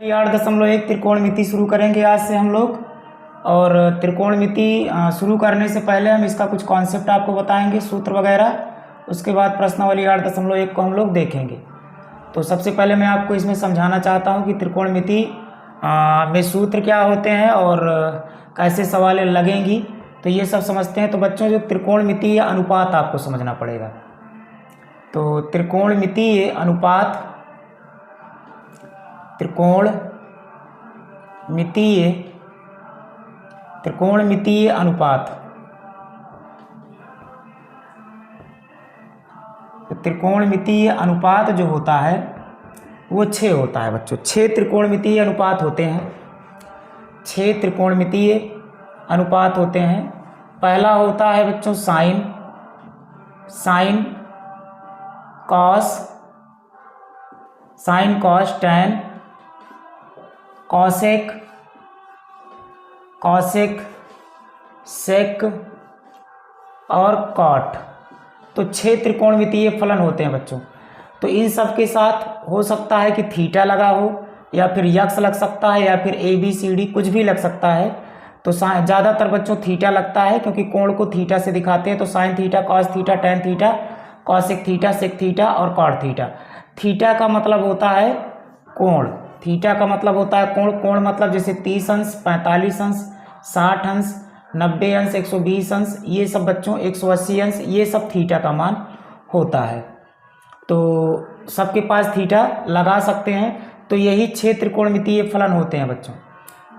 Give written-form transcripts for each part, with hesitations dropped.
8.1 त्रिकोणमिति शुरू करेंगे आज से हम लोग। और त्रिकोणमिति शुरू करने से पहले हम इसका कुछ कॉन्सेप्ट आपको बताएंगे, सूत्र वगैरह। उसके बाद प्रश्नावली 8.1 को हम लोग देखेंगे। तो सबसे पहले मैं आपको इसमें समझाना चाहता हूं कि त्रिकोणमिति में सूत्र क्या होते हैं और कैसे सवालें लगेंगी, तो ये सब समझते हैं। तो बच्चों, जो त्रिकोणमिति या अनुपात आपको समझना पड़ेगा। तो त्रिकोणमितीय अनुपात, त्रिकोणमितीय अनुपात, तो त्रिकोणमितीय अनुपात जो होता है वो 6 होता है बच्चों। 6 त्रिकोणमितीय अनुपात होते हैं। 6 त्रिकोणमितीय अनुपात होते हैं। पहला होता है बच्चों sine cos tan, cosec sec और कॉट। तो 6 त्रिकोणमितीय फलन होते हैं बच्चों। तो इन सब के साथ हो सकता है कि थीटा लगा हो, या फिर यक्स लग सकता है, या फिर ABCD कुछ भी लग सकता है। तो ज़्यादातर बच्चों थीटा लगता है, क्योंकि कोण को थीटा से दिखाते हैं। तो sine theta, cos theta, tan theta, cosec theta, sec theta और कॉट थीटा। थीटा का मतलब होता है कोण, थीटा का मतलब होता है कोण। कोण मतलब जैसे 30 अंश, 45 अंश, 60 अंश, 90 अंश, 120 अंश, ये सब बच्चों 180 अंश, ये सब थीटा का मान होता है। तो सबके पास थीटा लगा सकते हैं। तो यही 6 त्रिकोणमितीय फलन होते हैं बच्चों।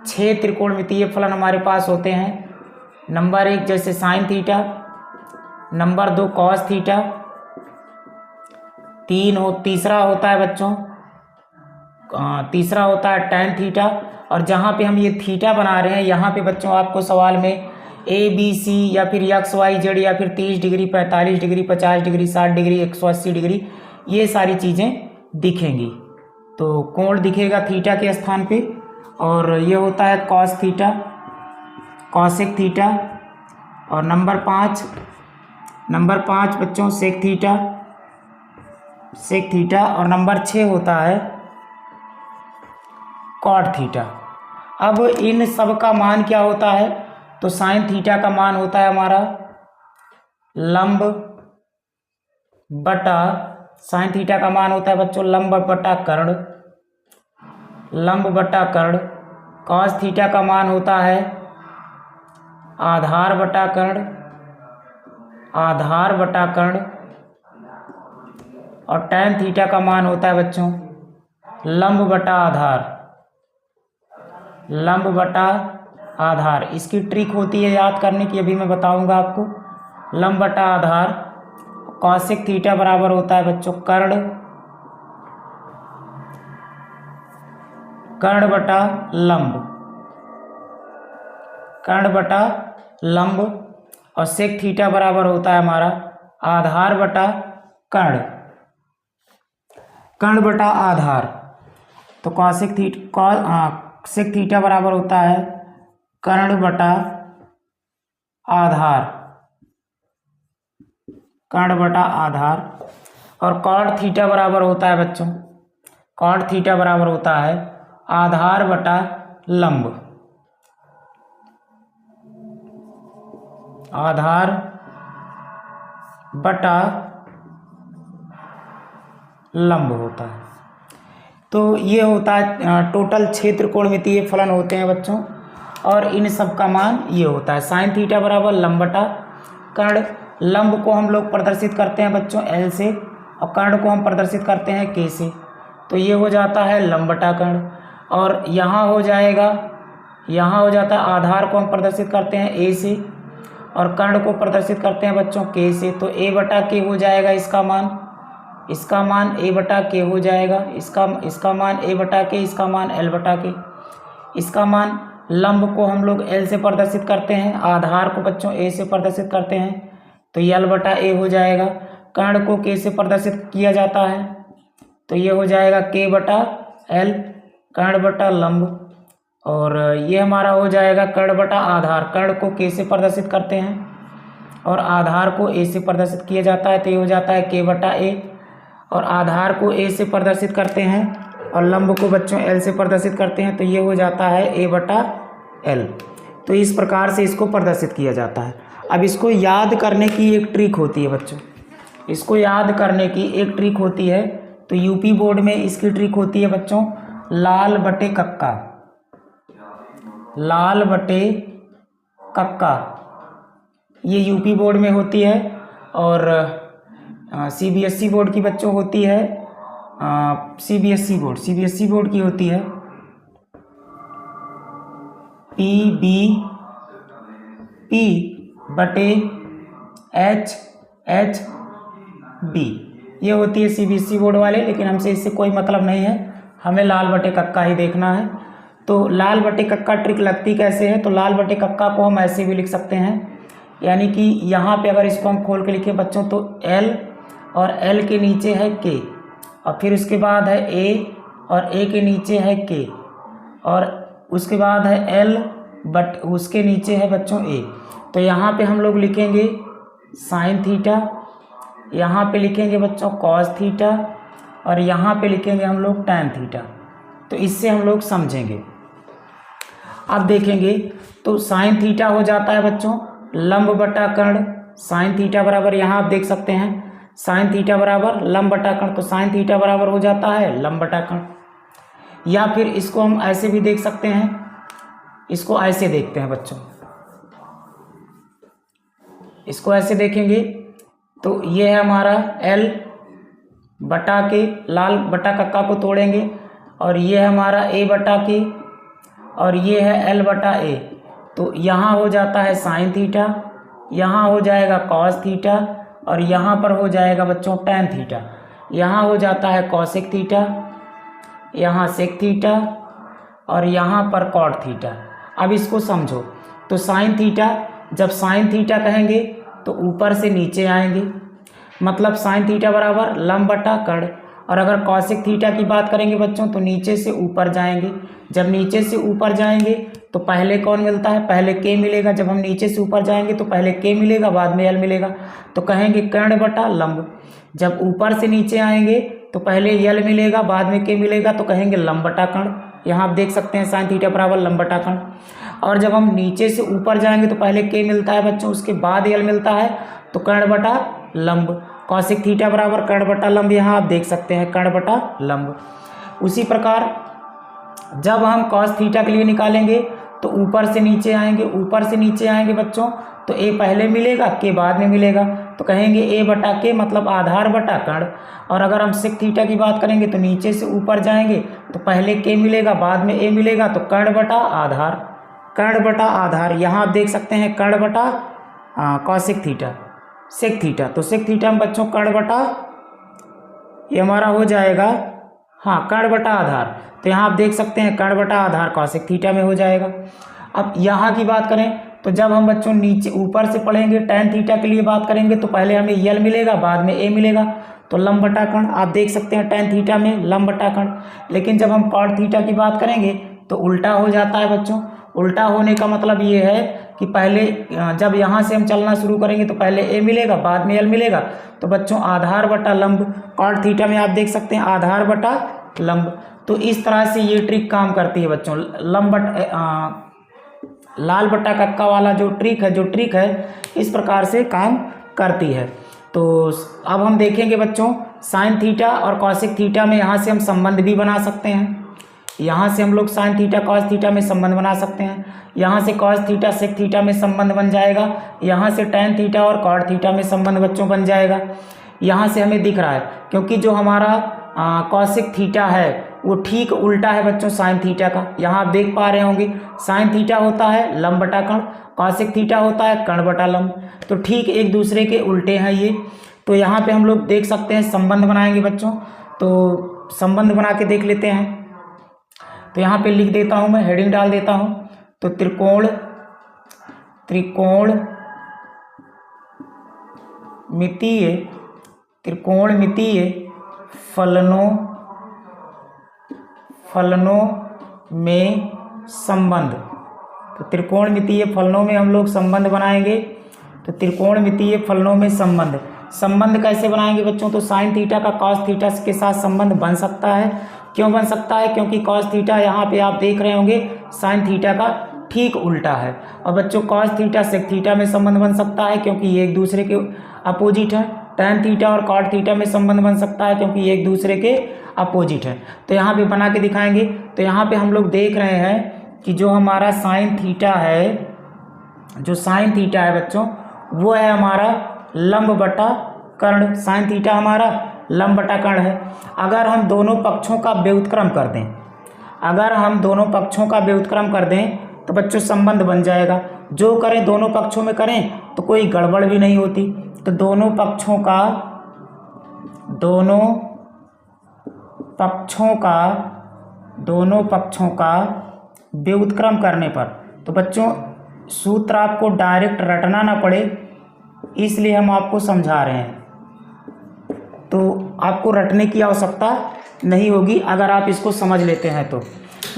6 त्रिकोणमितीय फलन हमारे पास होते हैं। नंबर 1 जैसे sine theta, number 2 cos theta, तीसरा होता है बच्चों, तीसरा होता है टैन थीटा। और जहाँ पे हम ये थीटा बना रहे हैं, यहाँ पे बच्चों आपको सवाल में ABC या फिर XYZ या फिर 30 degree, 45 degree, 50 degree, 60 degree, 180 degree, ये सारी चीज़ें दिखेंगी। तो कोण दिखेगा थीटा के स्थान पे। और ये होता है कॉस थीटा, कॉसेक थीटा। और नंबर 5 बच्चों सेक थीटा। और नंबर 6 होता है कॉट थीटा। अब इन सब का मान क्या होता है? तो साइन थीटा का मान होता है हमारा लंब बटा, साइन थीटा का मान होता है बच्चों लंब बटा कर्ण। कॉस थीटा का मान होता है आधार बटा कर्ण। और टैन थीटा का मान होता है बच्चों लंब बटा आधार। इसकी ट्रिक होती है याद करने की, अभी मैं बताऊंगा आपको। लंब बटा आधार। कॉसेक थीटा बराबर होता है बच्चों कर्ण बटा लंब। और सेक थीटा बराबर होता है हमारा आधार बटा कर्ण बटा आधार। तो सेक थीटा बराबर होता है कर्ण बटा आधार। और कॉट थीटा बराबर होता है बच्चों, कॉट थीटा बराबर होता है आधार बटा लंब। आधार बटा लंब होता है। तो ये होता है टोटल 6 त्रिकोणमितीय फलन होते हैं बच्चों। और इन सब का मान ये होता है साइन थीटा बराबर लंब बटा कर्ण। लंब को हम लोग प्रदर्शित करते हैं बच्चों L से, और कर्ण को हम प्रदर्शित करते हैं K से। तो ये हो जाता है लंब बटा कर्ण। और यहाँ हो जाता है आधार को हम प्रदर्शित करते हैं A से, और कर्ण को प्रदर्शित करते हैं बच्चों K से। तो A बटा K हो जाएगा इसका मान A बटा K हो जाएगा। इसका मान A बटा K, इसका मान L बटा K। इसका मान लंब को हम लोग L से प्रदर्शित करते हैं, आधार को बच्चों A से प्रदर्शित करते हैं, तो L बटा A हो जाएगा। कर्ण को K से प्रदर्शित किया जाता है, तो ये हो जाएगा K बटा L, कर्ण बटा लंब। और ये हमारा हो जाएगा कर्ण बटा आधार। कर्ण को K से प्रदर्शित करते हैं और आधार को A से प्रदर्शित किया जाता है, तो ये हो जाता है K बटा A। और आधार को A से प्रदर्शित करते हैं और लंब को बच्चों एल से प्रदर्शित करते हैं, तो ये हो जाता है ए बटा एल। तो इस प्रकार से इसको प्रदर्शित किया जाता है। अब इसको याद करने की एक ट्रिक होती है बच्चों, इसको याद करने की एक ट्रिक होती है। तो यूपी बोर्ड में इसकी ट्रिक होती है बच्चों लाल बटे कक्का, लाल बटे कक्का, ये यूपी बोर्ड में होती है। और सीबीएसई बोर्ड की बच्चों होती है, सीबीएसई बोर्ड की होती है PBP बटे HHB, ये होती है सीबीएसई बोर्ड वाले। लेकिन हमसे इससे कोई मतलब नहीं है, हमें लाल बटे कक्का ही देखना है। तो लाल बटे कक्का ट्रिक लगती कैसे है, तो लाल बटे कक्का को हम ऐसे भी लिख सकते हैं, यानी कि यहाँ पे अगर इसको हम खोल के लिखें बच्चों तो L और L के नीचे है K, और फिर उसके बाद है A और A के नीचे है K, और उसके बाद है L बट उसके नीचे है बच्चों A। तो यहाँ पे हम लोग लिखेंगे साइन थीटा, यहाँ पे लिखेंगे बच्चों कॉस थीटा, और यहाँ पे लिखेंगे हम लोग टैन थीटा। तो इससे हम लोग समझेंगे। अब देखेंगे तो साइन थीटा हो जाता है बच्चों लंब बटा कर्ण, साइन थीटा बराबर, यहाँ आप देख सकते हैं साइन थीटा बराबर लंब बटा कर्ण, तो साइन थीटा बराबर हो जाता है लंब बटा कर्ण। या फिर इसको हम ऐसे भी देख सकते हैं, इसको ऐसे देखते हैं बच्चों, इसको ऐसे देखेंगे तो ये है हमारा L बटा के, लाल बटा कक्का को तोड़ेंगे, और ये है हमारा A बटा के, और ये है L बटा A। तो यहाँ हो जाता है साइन थीटा, यहाँ हो जाएगा कॉस थीटा, और यहाँ पर हो जाएगा बच्चों टैन थीटा, यहाँ हो जाता है कॉसेक थीटा, यहाँ सेक थीटा, और यहाँ पर कॉट थीटा। अब इसको समझो, तो साइन थीटा, जब साइन थीटा कहेंगे तो ऊपर से नीचे आएंगे, मतलब साइन थीटा बराबर लंब बटा कर्ण। और अगर कॉसेक थीटा की बात करेंगे बच्चों तो नीचे से ऊपर जाएंगे, जब नीचे से ऊपर जाएंगे तो पहले कौन मिलता है, पहले के मिलेगा। जब हम नीचे से ऊपर जाएंगे तो पहले के मिलेगा, बाद में एल मिलेगा, तो कहेंगे कर्ण बटा लंब। जब ऊपर से नीचे आएंगे तो पहले एल मिलेगा, बाद में के मिलेगा, तो कहेंगे लंब बटा कर्ण। यहाँ आप देख सकते हैं साइन थीटा बराबर लंब बटा कर्ण। और जब हम नीचे से ऊपर जाएंगे तो पहले के मिलता है बच्चों, उसके बाद एल मिलता है, तो कर्ण बटा लंब। कॉसेक थीटा बराबर कर्ण बटा लंब, यहाँ आप देख सकते हैं कर्ण बटा लंब। उसी प्रकार जब हम कॉस थीटा के लिए निकालेंगे तो ऊपर से नीचे आएंगे, ऊपर से नीचे आएंगे बच्चों तो ए पहले मिलेगा, के बाद में मिलेगा, तो कहेंगे ए बटा के मतलब आधार बटा कर्ण। और अगर हम सेक थीटा की बात करेंगे तो नीचे से ऊपर जाएंगे तो पहले के मिलेगा, बाद में ए मिलेगा, तो कर्ण बटा आधार, कर्ण बटा आधार। यहाँ आप देख सकते हैं कर्ण बटा कॉसेक थीटा, सेक थीटा, तो सेक थीटा में बच्चों कर्ण बटा, ये हमारा हो जाएगा हाँ कर्ण बटा आधार। तो यहाँ आप देख सकते हैं कर्ण बटा आधार कॉसेक थीटा में हो जाएगा। अब यहाँ की बात करें तो जब हम बच्चों नीचे ऊपर से पढ़ेंगे टैन थीटा के लिए बात करेंगे तो पहले हमें एल मिलेगा, बाद में ए मिलेगा, तो लंब बटा कर्ण। आप देख सकते हैं टैन थीटा में लंब बटा कर्ण। लेकिन जब हम कॉट थीटा की बात करेंगे तो उल्टा हो जाता है बच्चों। उल्टा होने का मतलब ये है कि पहले जब यहाँ से हम चलना शुरू करेंगे तो पहले ए मिलेगा, बाद में एल मिलेगा, तो बच्चों आधार बटा लंब। कॉट थीटा में आप देख सकते हैं आधार बटा लंब। तो इस तरह से ये ट्रिक काम करती है बच्चों। लंब लाल बटा कक्का वाला जो ट्रिक है इस प्रकार से काम करती है। तो अब हम देखेंगे बच्चों साइन थीटा और कॉसेक थीटा में यहाँ से हम संबंध भी बना सकते हैं। यहाँ से हम लोग साइन थीटा कॉस थीटा में संबंध बना सकते हैं, यहाँ से कॉस थीटा सेक थीटा में संबंध बन जाएगा, यहाँ से टैन थीटा और कॉट थीटा में संबंध बच्चों बन जाएगा। यहाँ से हमें दिख रहा है क्योंकि जो हमारा कॉसेक थीटा है वो ठीक उल्टा है बच्चों साइन थीटा का। यहाँ आप देख पा रहे होंगे साइन थीटा होता है लंब बटा कर्ण, कॉसेक थीटा होता है कर्ण बटा लंब, तो ठीक एक दूसरे के उल्टे हैं ये। तो यहाँ पे हम लोग देख सकते हैं संबंध बनाएंगे बच्चों, तो संबंध बना के देख लेते हैं। तो यहाँ पे लिख देता हूँ, मैं हेडिंग डाल देता हूँ। तो त्रिकोण मितीय फलनों में संबंध। तो त्रिकोणमितीय फलनों में हम लोग संबंध बनाएंगे। तो त्रिकोणमितीय फलनों में संबंध, संबंध कैसे बनाएंगे बच्चों? तो साइन थीटा का कॉस थीटा के साथ संबंध बन सकता है। क्यों बन सकता है? क्योंकि कॉस थीटा यहाँ पे आप देख रहे होंगे साइन थीटा का ठीक उल्टा है। और बच्चों कॉस थीटा सेक थीटा में संबंध बन सकता है क्योंकि ये एक दूसरे के अपोजिट है। टैन थीटा और कॉट थीटा में संबंध बन सकता है क्योंकि ये एक दूसरे के अपोजिट है। तो यहाँ पे बना के दिखाएंगे। तो यहाँ पे हम लोग देख रहे हैं कि जो हमारा साइन थीटा है, जो साइन थीटा है बच्चों, वो है हमारा लंब बटा कर्ण। साइन थीटा हमारा लंब बटा कर्ण है। अगर हम दोनों पक्षों का व्युत्क्रम कर दें, अगर हम दोनों पक्षों का व्युत्क्रम कर दें तो बच्चों संबंध बन जाएगा। जो करें दोनों पक्षों में करें तो कोई गड़बड़ भी नहीं होती। तो दोनों पक्षों का व्युत्क्रम करने पर, तो बच्चों सूत्र आपको डायरेक्ट रटना ना पड़े इसलिए हम आपको समझा रहे हैं। तो आपको रटने की आवश्यकता नहीं होगी अगर आप इसको समझ लेते हैं तो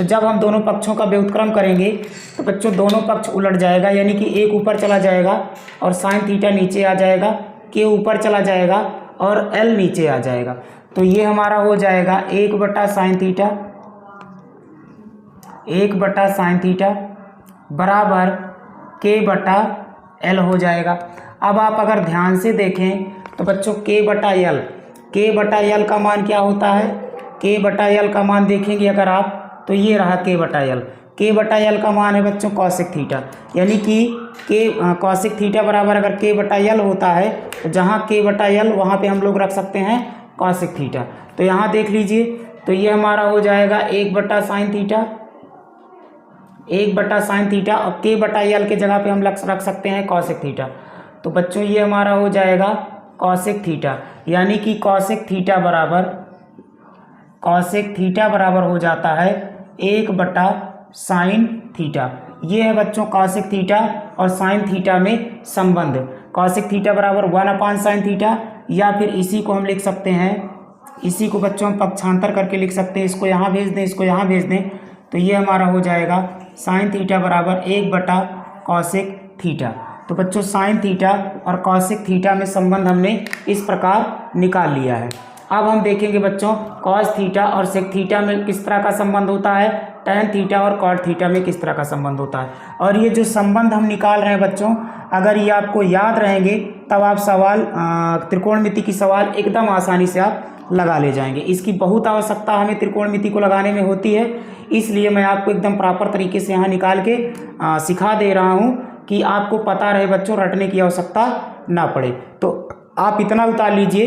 जब हम दोनों पक्षों का व्युत्क्रम करेंगे तो बच्चों दोनों पक्ष उलट जाएगा, यानी कि एक ऊपर चला जाएगा और साइन थीटा नीचे आ जाएगा, के ऊपर चला जाएगा और एल नीचे आ जाएगा। तो ये हमारा हो जाएगा 1 बटा साइन थीटा बराबर के बटा एल हो जाएगा। अब आप अगर ध्यान से देखें तो बच्चों के बटा एल का मान क्या होता है? के बटा एल का मान देखेंगे अगर आप तो ये रहा के बटा एल का मान है बच्चों कॉसेक थीटा, यानी कि के कॉसेक थीटा बराबर अगर के बटा एल होता है तो जहाँ के बटा एल वहाँ पे हम लोग रख सकते हैं कॉसेक थीटा। तो यहाँ देख लीजिए, तो ये हमारा हो जाएगा 1 बटा साइन थीटा और के बटा एल के जगह पे हम रख सकते हैं कॉसेक थीटा। तो बच्चों ये हमारा हो जाएगा कॉसेक थीटा, यानी कि कॉसेक थीटा बराबर हो जाता है 1 बटा साइन थीटा। ये है बच्चों कॉसेक थीटा और साइन थीटा में संबंध। कॉसेक थीटा बराबर 1 साइन थीटा, या फिर इसी को हम लिख सकते हैं, इसी को बच्चों हम पक्षांतर करके लिख सकते हैं। इसको यहाँ भेज दें, इसको यहाँ भेज दें, तो ये हमारा हो जाएगा साइन थीटा बराबर 1 बटा कॉसेक थीटा। तो बच्चों साइन थीटा और कॉसेक थीटा में संबंध हमने इस प्रकार निकाल लिया है। अब हम देखेंगे बच्चों कॉस थीटा और सेक थीटा में किस तरह का संबंध होता है, टैन थीटा और कॉट थीटा में किस तरह का संबंध होता है। और ये जो संबंध हम निकाल रहे हैं बच्चों, अगर ये आपको याद रहेंगे तब आप सवाल त्रिकोणमिति की सवाल एकदम आसानी से आप लगा ले जाएंगे। इसकी बहुत आवश्यकता हमें त्रिकोणमिति को लगाने में होती है, इसलिए मैं आपको एकदम प्रॉपर तरीके से यहाँ निकाल के सिखा दे रहा हूँ कि आपको पता रहे बच्चों, रटने की आवश्यकता ना पड़े। तो आप इतना उतार लीजिए।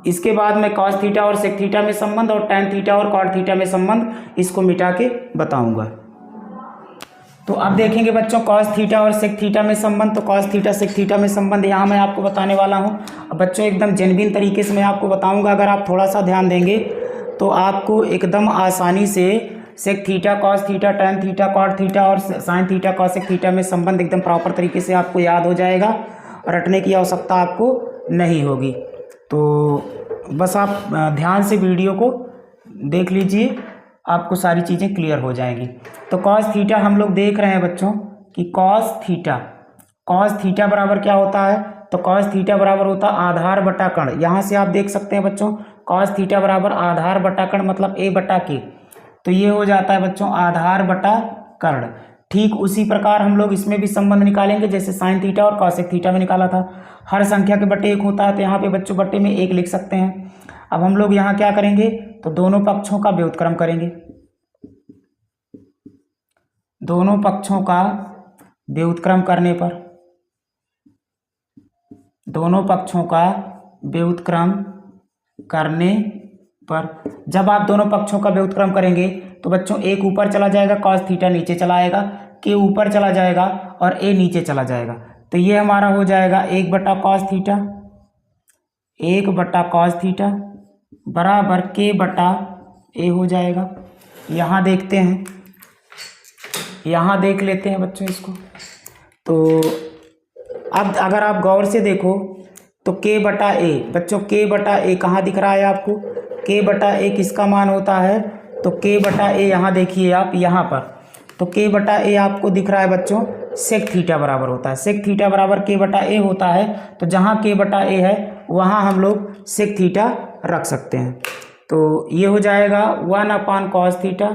इसके बाद मैं कॉस थीटा और सेक थीटा में संबंध और टैन थीटा और कॉट थीटा में संबंध इसको मिटा के बताऊंगा। तो अब देखेंगे बच्चों कॉस थीटा और सेक थीटा में संबंध। तो कॉस थीटा सेक थीटा में संबंध यहाँ मैं आपको बताने वाला हूँ। अब बच्चों एकदम जेन्युइन तरीके से मैं आपको बताऊँगा। अगर आप थोड़ा सा ध्यान देंगे तो आपको एकदम आसानी से sec theta cos theta tan theta cot theta और साइन थीटा कॉसेक थीटा में संबंध एकदम प्रॉपर तरीके से आपको याद हो जाएगा और रटने की आवश्यकता आपको नहीं होगी। तो बस आप ध्यान से वीडियो को देख लीजिए, आपको सारी चीज़ें क्लियर हो जाएंगी। तो कॉस थीटा हम लोग देख रहे हैं बच्चों कि कॉस थीटा बराबर क्या होता है? तो कॉस थीटा बराबर होता है आधार बटा कर्ण। यहाँ से आप देख सकते हैं बच्चों कॉस थीटा बराबर आधार बटा कर्ण मतलब a बटा k। तो ये हो जाता है बच्चों आधार बटा कर्ण। ठीक उसी प्रकार हम लोग इसमें भी संबंध निकालेंगे जैसे साइन थीटा और कॉसेक थीटा में निकाला था। हर संख्या के बटे 1 होता है, तो यहाँ पे बच्चों बटे में 1 लिख सकते हैं। अब हम लोग यहाँ क्या करेंगे तो दोनों पक्षों का व्युत्क्रम करेंगे। दोनों पक्षों का व्युत्क्रम करने पर, दोनों पक्षों का व्युत्क्रम करने पर जब आप दोनों पक्षों का व्युत्क्रम करेंगे तो बच्चों एक ऊपर चला जाएगा, कॉस थीटा नीचे चला आएगा, के ऊपर चला जाएगा और ए नीचे चला जाएगा। तो ये हमारा हो जाएगा 1 बटा कॉस थीटा बराबर के बटा ए हो जाएगा। यहाँ देखते हैं, यहाँ देख लेते हैं बच्चों इसको। तो अब अगर आप गौर से देखो तो के बटा ए, बच्चों के बटा ए कहाँ दिख रहा है आपको? के बटा ए किसका मान होता है? तो के बटा ए यहाँ देखिए आप यहाँ पर, तो के बटा ए आपको दिख रहा है बच्चों सेक थीटा बराबर होता है। सेक थीटा बराबर के बटा ए होता है। तो जहाँ के बटा ए है वहाँ हम लोग सेक थीटा रख सकते हैं। तो ये हो जाएगा 1/cos थीटा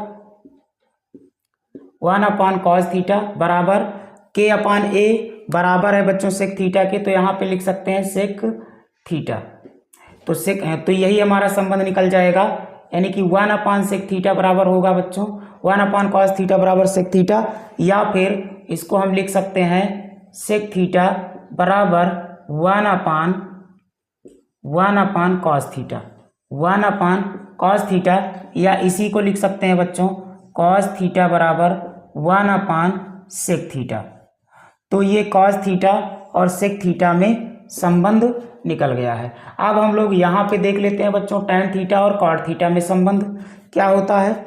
बराबर k/a बराबर है बच्चों सेक थीटा के, तो यहाँ पे लिख सकते हैं सेक थीटा। तो यही हमारा संबंध निकल जाएगा, यानी कि 1/sec थीटा बराबर होगा बच्चों 1/cos थीटा बराबर सेक थीटा, या फिर इसको हम लिख सकते हैं सेक थीटा बराबर 1/cos थीटा 1/cos थीटा, या इसी को लिख सकते हैं बच्चों cos थीटा बराबर 1/sec थीटा। तो ये cos थीटा और sec थीटा में संबंध निकल गया है। अब हम लोग यहाँ पे देख लेते हैं बच्चों tan थीटा और cot थीटा में संबंध क्या होता है,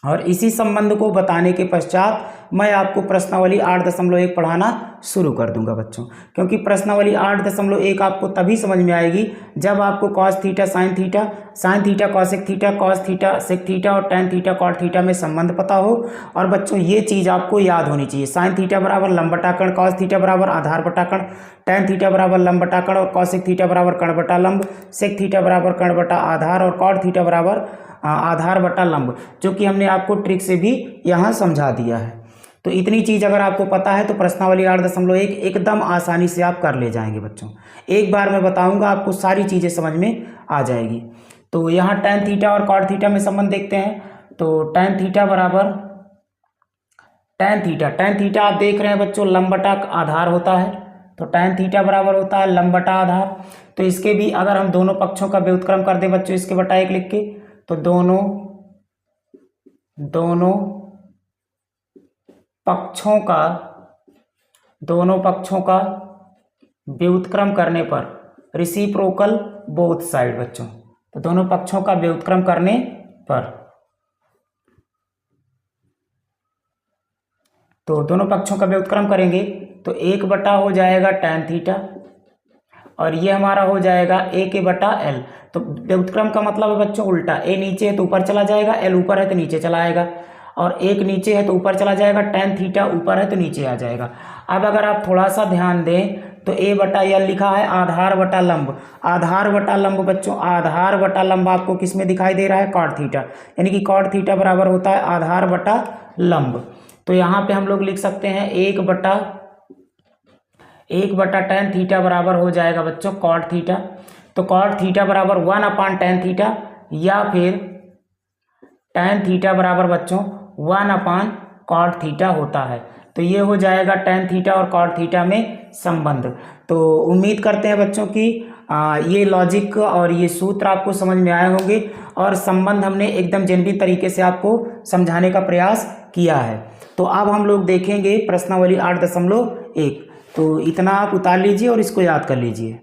और इसी संबंध को बताने के पश्चात मैं आपको प्रश्नावली 8.1 पढ़ाना शुरू कर दूंगा बच्चों, क्योंकि प्रश्नावली 8.1 आपको तभी समझ में आएगी जब आपको cos theta sin theta cosec theta cos theta sec theta और tan थीटा cot थीटा में संबंध पता हो। और बच्चों ये चीज़ आपको याद होनी चाहिए, sin थीटा बराबर लंब बटा कर्ण, cos थीटा बराबर आधार बटा कर्ण, tan थीटा बराबर लंब बटा कर्ण और cosec थीटा बराबर कर्ण बटा लंब, sec थीटा बराबर कर्ण बटा आधार और cot थीटा बराबर आधार बटा लंब, जो कि हमने आपको ट्रिक से भी यहाँ समझा दिया है। तो इतनी चीज़ अगर आपको पता है तो प्रश्नावली 8.1 एकदम आसानी से आप कर ले जाएंगे बच्चों। एक बार मैं बताऊंगा आपको सारी चीज़ें समझ में आ जाएगी। तो यहाँ tan थीटा और cot थीटा में संबंध देखते हैं। तो tan थीटा बराबर tan थीटा आप देख रहे हैं बच्चों लंब बटा आधार होता है, तो tan थीटा बराबर होता है लंब बटा आधार। तो इसके भी अगर हम दोनों पक्षों का व्युत्क्रम कर दें बच्चों इसके बटा 1 लिख के, तो दोनों पक्षों का व्युत्क्रम करने पर रेसिप्रोकल बोथ साइड बच्चों, तो दोनों पक्षों का व्युत्क्रम करने पर, तो दोनों पक्षों का व्युत्क्रम करेंगे तो 1 बटा हो जाएगा tan थीटा और ये हमारा हो जाएगा a के बटा l। तो व्युत्क्रम का मतलब है बच्चों उल्टा, a नीचे है तो ऊपर चला जाएगा, l ऊपर है तो नीचे चला आएगा, और 1 नीचे है तो ऊपर चला जाएगा, tan थीटा ऊपर है तो नीचे आ जाएगा। अब अगर आप थोड़ा सा ध्यान दें तो a बटा l लिखा है आधार बटा लंब, आधार बटा लंब बच्चों, आधार बटा लंब आपको किस में दिखाई दे रहा है cot थीटा, यानी कि cot थीटा बराबर होता है आधार बटा लंब। तो यहाँ पे हम लोग लिख सकते हैं 1 बटा tan थीटा बराबर हो जाएगा बच्चों cot थीटा। तो cot थीटा बराबर 1/tan थीटा, या फिर tan थीटा बराबर बच्चों 1/cot थीटा होता है। तो ये हो जाएगा tan थीटा और cot थीटा में संबंध। तो उम्मीद करते हैं बच्चों कि ये लॉजिक और ये सूत्र आपको समझ में आए होंगे और संबंध हमने एकदम जेन्युइन तरीके से आपको समझाने का प्रयास किया है। तो अब हम लोग देखेंगे प्रश्नावली 8.1। तो इतना आप उतार लीजिए और इसको याद कर लीजिए।